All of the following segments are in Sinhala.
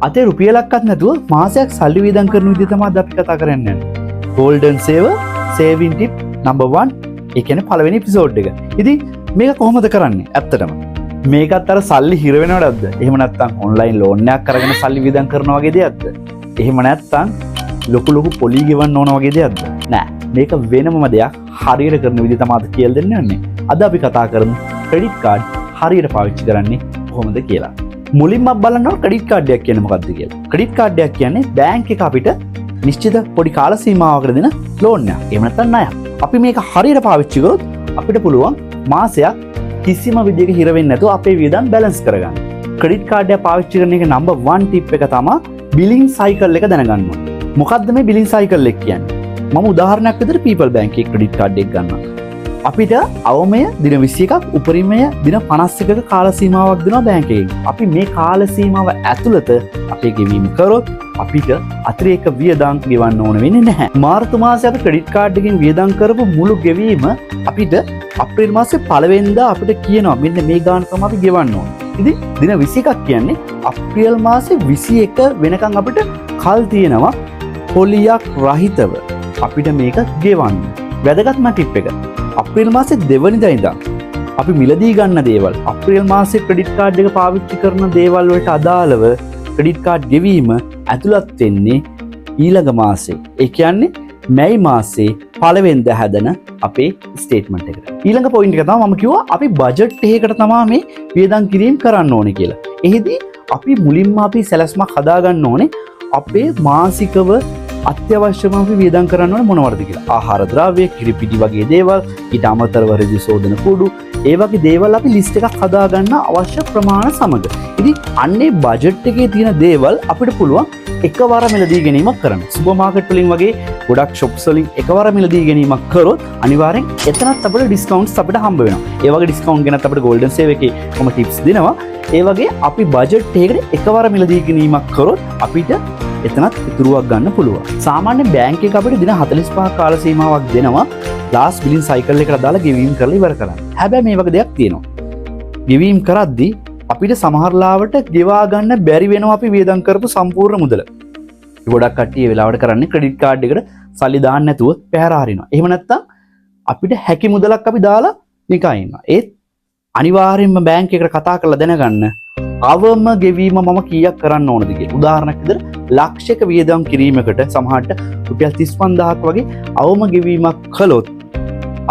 අතේ රුපියලක්වත් නැතුව මාසයක් සල්ලි වියදම් කරන විදිහ තමයි අපි කතා කරන්නේ. Golden Saver Saving Tip number 1 ඒ කියන්නේ පළවෙනි එපිසෝඩ් එක. ඉතින් මේක කොහොමද කරන්නේ? ඇත්තටම මේකත් අර සල්ලි හිර වෙනවද? එහෙම නැත්නම් ඔන්ලයින් ලෝන් එකක් අරගෙන සල්ලි වියදම් කරනවා වගේ දෙයක්ද? එහෙම නැත්නම් ලොකු පොලි ගෙවන්න ඕන වගේ දෙයක්ද? නෑ. මේක වෙනමම දෙයක්. හරියට කරන විදිහ තමයි අද කියලා දෙන්න යන්නේ. අද අපි කතා කරමු ක්‍රෙඩිට් කාඩ් හරියට පාවිච්චි කරන්නේ කොහොමද කියලා. මුලින්ම බලන්න ඕන ක්‍රෙඩිට් කාඩ් එකක් කියන්නේ මොකක්ද කියලා. ක්‍රෙඩිට් කාඩ් එකක් කියන්නේ බැංක් එක අපිට නිශ්චිත පොඩි කාල සීමාවකට දෙන ලෝන් එකක්. එහෙම නැත්නම් ණයක්. අපි මේක හරියට පාවිච්චි කරොත් අපිට පුළුවන් මාසයක් කිසිම විදිහක හිර වෙන්නේ නැතුව අපේ වියදම් බැලන්ස් කරගන්න. ක්‍රෙඩිට් කාඩ් එක පාවිච්චි කරන එක නම්බර් 1 ටිප් එක තමයි බිලින් සයිකල් එක දැනගන්න ඕනේ. මොකද්ද මේ බිලින් සයිකල් එක කියන්නේ? මම උදාහරණයක් විදිහට People Bank එකේ ක්‍රෙඩිට් කාඩ් එක ගන්නවා. අපිට අවමය දින 21ක් උපරිමය දින 51ක කාල සීමාවක් දෙනවා බැංක් එකෙන්. අපි මේ කාල සීමාව ඇතුළත අපේ ගෙවීම කරොත් අපිට අතිරේක වියදම් ගෙවන්න ඕන වෙන්නේ නැහැ. මාර්තු මාසයේ අපි ක්‍රෙඩිට් කාඩ් එකෙන් වියදම් කරපු මුළු ගෙවීම අපිට අප්‍රේල් මාසේ පළවෙනිදා අපිට කියනවා මෙන්න මේ ගාණ තමයි අපි ගෙවන්න ඕන. ඉතින් දින 21ක් කියන්නේ අප්‍රේල් මාසේ 21 වෙනකන් අපිට කල් තියෙනවා පොලියක් රහිතව අපිට මේක ගෙවන්න. වැදගත්ම ටිප් එක. අප්‍රේල් මාසේ දෙවනිදා ඉඳන් අපි මිලදී ගන්න දේවල් අප්‍රේල් මාසේ ක්‍රෙඩිට් කාඩ් එක පාවිච්චි කරන දේවල් වලට අදාළව ක්‍රෙඩිට් කාඩ් ගෙවීම ඇතුළත් වෙන්නේ ඊළඟ මාසේ. ඒ කියන්නේ මැයි මාසේ පළවෙනිදා හැදෙන අපේ ස්ටේට්මන්ට් එකට. ඊළඟ පොයින්ට් එක තමයි මම කිව්වා අපි බජට් එකකට තමයි මේ වියදම් කිරීම කරන්න ඕනේ කියලා. එහිදී අපි මුලින්ම අපි සැලැස්මක් හදා ගන්න ඕනේ අපේ මාසිකව අත්‍යවශ්‍යම අපි වියදම් කරන්න ඕනේ මොනවද කියලා. ආහාර ද්‍රව්‍ය, කිරිපිටි වගේ දේවල්, ඊට අමතරව රෙදි සෝදන කුඩු, ඒ වගේ දේවල් අපි ලිස්ට් එකක් හදා ගන්න අවශ්‍ය ප්‍රමාණ සමග. ඉතින් අන්නේ බජට් එකේ තියෙන දේවල් අපිට පුළුවන් එකවර මිලදී ගැනීමක් කරන්න. සුපර් මාකට් වලින් වගේ ගොඩක් shops වලින් එකවර මිලදී ගැනීමක් කරොත් අනිවාර්යෙන් එතනත් අපිට ඩිස්කවුන්ට්ස් අපිට හම්බ වෙනවා. ඒ වගේ ඩිස්කවුන්ට් ගැනත් අපිට Golden Save එකේ කොහොම ටිප්ස් දෙනවා. ඒ වගේ අපි බජට් එකකට එකවර මිලදී ගැනීමක් කරොත් අපිට එතනත් ඉතුරුවක් ගන්න පුළුවන්. සාමාන්‍ය බැංක් එක අපිට දින 45ක කාල සීමාවක් දෙනවා ලාස්ට් බිලින් සයිකල් එකට දාලා ගෙවීම කරලා ඉවර කරන්න. හැබැයි මේ වගේ දෙයක් තියෙනවා. ගෙවීම කරද්දී අපිට සමහර ලාවට ගෙවා ගන්න බැරි වෙනවා අපි වියදම් කරපු සම්පූර්ණ මුදල. ගොඩක් කට්ටිය ඒ වෙලාවට කරන්නේ ක්‍රෙඩිට් කාඩ් එකට සල්ලි දාන්න නැතුව පැහැර හරිනවා. එහෙම නැත්නම් අපිට හැකි මුදලක් අපි දාලා නිකන් ඉන්නවා. ඒත් අනිවාර්යයෙන්ම බැංක් එකට කතා කරලා දැනගන්න අවම ගෙවීම මම කීයක් කරන්න ඕනද කියලා. උදාහරණයක් විදිහට ලක්ෂයක වියදම් කිරීමකට සමහරට රුපියල් 35000ක් වගේ අවම ගෙවීමක් කළොත්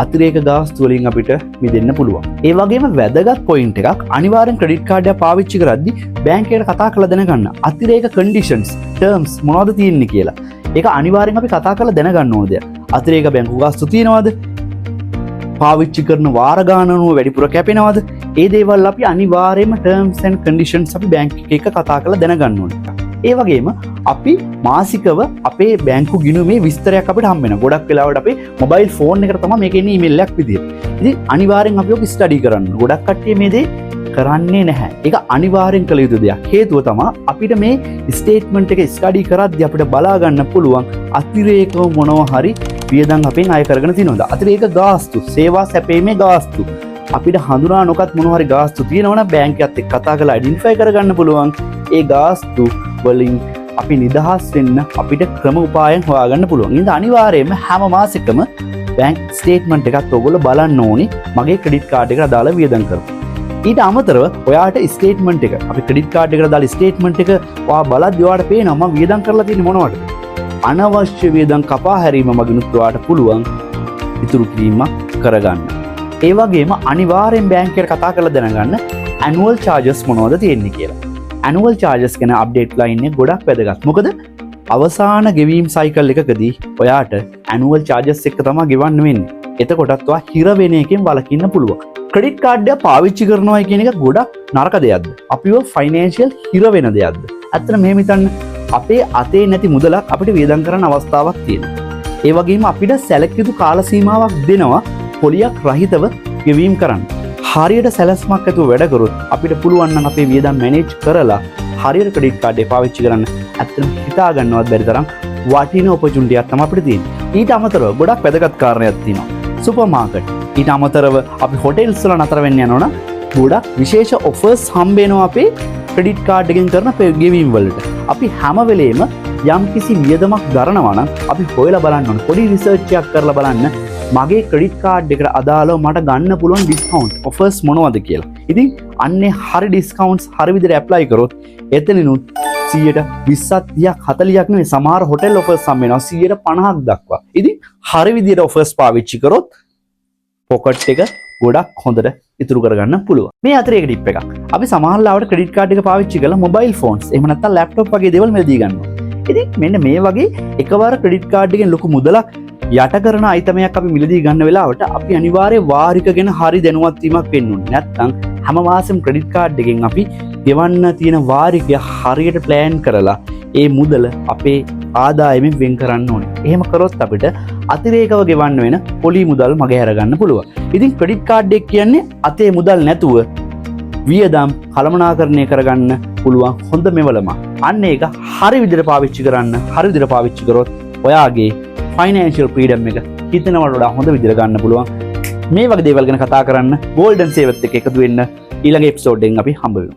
අතිරේක ගාස්තු වලින් අපිට මිදෙන්න පුළුවන්. ඒ වගේම වැදගත් පොයින්ට් එකක් අනිවාර්යෙන් ක්‍රෙඩිට් කාඩ් එක පාවිච්චි කරද්දී බැංක් එකට කතා කරලා දැනගන්න අතිරේක කන්ඩිෂන්ස් ටර්ම්ස් මොනවද තියෙන්නේ කියලා. ඒක අනිවාර්යෙන් අපි කතා කරලා දැනගන්න ඕන දෙයක්. අතිරේක බැංකු ගාස්තු තියෙනවද? පාවිච්චි කරන වාර ගානනුව වැඩිපුර කැපෙනවද? ඒ දේවල් අපි අනිවාර්යයෙන්ම ටර්ම්ස් ඇන්ඩ් කන්ඩිෂන්ස් අපි බැංක් එක කතා කරලා දැනගන්න ඕනේ. ඒ වගේම අපි මාසිකව අපේ බැංකු ගිණුමේ විස්තරයක් අපිට හම්බ වෙනවා. ගොඩක් වෙලාවට අපේ මොබයිල් ෆෝන් එකට තමයි මේක එන්නේ ඊමේල් එකක් විදියට. ඉතින් අනිවාර්යෙන් අපි ඔක ස්ටඩි කරන්න. ගොඩක් කට්ටිය මේ දේ කරන්නේ නැහැ. ඒක අනිවාර්යෙන් කළ යුතු දෙයක්. හේතුව තමයි අපිට මේ ස්ටේට්මන්ට් එක ස්ටඩි කරද්දී අපිට බලා ගන්න පුළුවන් අතිරේකව මොනවා හරි වියදම් අපෙන් අය කරගෙන තියෙනවද? අතිරේක ගාස්තු, සේවා සැපීමේ ගාස්තු. අපිට හඳුනා නොගත් මොනවා හරි ගාස්තු තියෙනවනම් බැංකයත් එක්ක කතා කරලා ඩෙන්ටිෆයි කරගන්න පුළුවන්. ඒ ගාස්තු වලින් අපි නිදහස් වෙන්න අපිට ක්‍රම උපායන් හොයාගන්න පුළුවන්. ඉතින් අනිවාර්යයෙන්ම හැම මාසෙකම බැංක් ස්ටේට්මන්ට් එකත් ඔයගොල්ලෝ බලන්න ඕනේ මගේ ක්‍රෙඩිට් කාඩ් එකට අදාළ වියදම් කරපු. ඊට අමතරව ඔයාට ස්ටේට්මන්ට් එක අපි ක්‍රෙඩිට් කාඩ් එකට දාලා ස්ටේට්මන්ට් එක ඔයා බලද්දී ඔයාට පේනවා මම වියදම් කරලා තියෙන්නේ මොනවටද? අනවශ්‍ය වියදම් කපා හැරීම මගිනුත් ඔයාට පුළුවන් ඉතුරු කිරීමක් කරගන්න. ඒ වගේම අනිවාර්යෙන් බැංක් එකට කතා කරලා දැනගන්න ඇනුවල් චාර්ජස් මොනවද තියෙන්නේ කියලා. ඇනුවල් චාර්ජස් ගැන අප්ඩේට් ලා ඉන්නේ ගොඩක් වැදගත්. මොකද අවසාන ගෙවීම් සයිකල් එකකදී ඔයාට ඇනුවල් චාර්ජස් එක තමයි ගෙවන්න වෙන්නේ. එතකොටත් ඔයා හිර වෙන එකෙන් වළකින්න පුළුවන්. ක්‍රෙඩිට් කාඩ් එක පාවිච්චි කරනවා කියන එක ගොඩක් නරක දෙයක්ද? අපිව ෆයිනෑන්ෂියල් හිර වෙන දෙයක්ද? ඇත්තට මෙහෙම හිතන්න අපේ අතේ නැති මුදලක් අපිට වියදම් කරන්න අවස්ථාවක් තියෙනවා. ඒ වගේම අපිට සැලකිය යුතු කාල සීමාවක් දෙනවා පොලියක් රහිතව ගෙවීම කරන්න. හරියට සැලැස්මක් ඇතුව වැඩ කරොත් අපිට පුළුවන් නම් අපේ වියදම් මැනේජ් කරලා හරියට ක්‍රෙඩිට් කාඩ් එක පාවිච්චි කරන්න ඇත්තටම හිතා ගන්නවත් බැරි තරම් වටිනා ඔපචුනිටි එකක් තමයි අපිට තියෙන්නේ. ඊට අමතරව ගොඩක් වැදගත් කාරණයක් තියෙනවා. Super market. ඊට අමතරව අපි හොටෙල්ස් වල නතර වෙන්න යනවනම් ගොඩක් විශේෂ ඔෆර්ස් හම්බෙනවා අපේ ක්‍රෙඩිට් කාඩ් එකෙන් කරන ගෙවීම් වලට. අපි හැම වෙලේම යම් කිසි වියදමක් දරනවා නම් අපි හොයලා බලන්න ඕනේ. පොඩි රිසර්ච් එකක් කරලා බලන්න මගේ ක්‍රෙඩිට් කාඩ් එකට අදාළව මට ගන්න පුළුවන් ඩිස්කවුන්ට් ඔෆර්ස් මොනවද කියලා. ඉතින් අන්නේ හරි ඩිස්කවුන්ට්ස් හරි විදිහට ඇප්ලයි කරොත් එතනිනුත් 100ට 20ක් 30ක් 40ක් නෙවෙයි සමහර හොටෙල් ඔෆර්ස් හම් වෙනවා 100ට 50ක් දක්වා. ඉතින් හරි විදිහට ඔෆර්ස් පාවිච්චි කරොත් පොකට් එක ගොඩක් හොඳට ඉතුරු කරගන්න පුළුවන්. මේ අතරේ එක ටිප් එකක්. අපි සමහර ලාවට ක්‍රෙඩිට් කාඩ් එක පාවිච්චි කරලා මොබයිල් ෆෝන්ස් එහෙම නැත්නම් ලැප්ටොප් වගේ දේවල් මිලදී ගන්නවා. ඉතින් මෙන්න මේ වගේ එකවර ක්‍රෙඩිට් කාඩ් එකෙන් ලොකු මුදලක් යට කරන අයිතමයක් අපි මිලදී ගන්න වෙලාවට අපි අනිවාර්යයෙන් වාරික ගැන හරි දැනුවත් වීමක් වෙන්න ඕනේ. නැත්නම් හැම මාසෙම ක්‍රෙඩිට් කාඩ් එකෙන් අපි ගෙවන්න තියෙන වාරිකය හරියට ප්ලෑන් කරලා ඒ මුදල අපේ ආදායමෙන් වෙන් කරන්න ඕනේ. එහෙම කරොත් අපිට අතිරේකව ගෙවන්න වෙන පොලි මුදල් මගේ හැරගන්න පුළුවන්. ඉතින් ක්‍රෙඩිට් කාඩ් එක කියන්නේ අතේ මුදල් නැතුව වියදම් කළමනාකරණය කරගන්න පුළුවන් හොඳ මෙවලම. අන්න ඒක හරි විදිහට පාවිච්චි කරන්න. හරි විදිහට පාවිච්චි කරොත් ඔයාගේ ෆයිනෑන්ෂියල් ෆ්‍රීඩම් එක හිතනවට වඩා හොඳ විදිහට ගන්න පුළුවන්. මේ වගේ දේවල් ගැන කතා කරන්න ගෝල්ඩන් සේවත් එක්ක එකතු වෙන්න ඊළඟ එපිසෝඩ් එකෙන් අපි හම්බ වෙමු.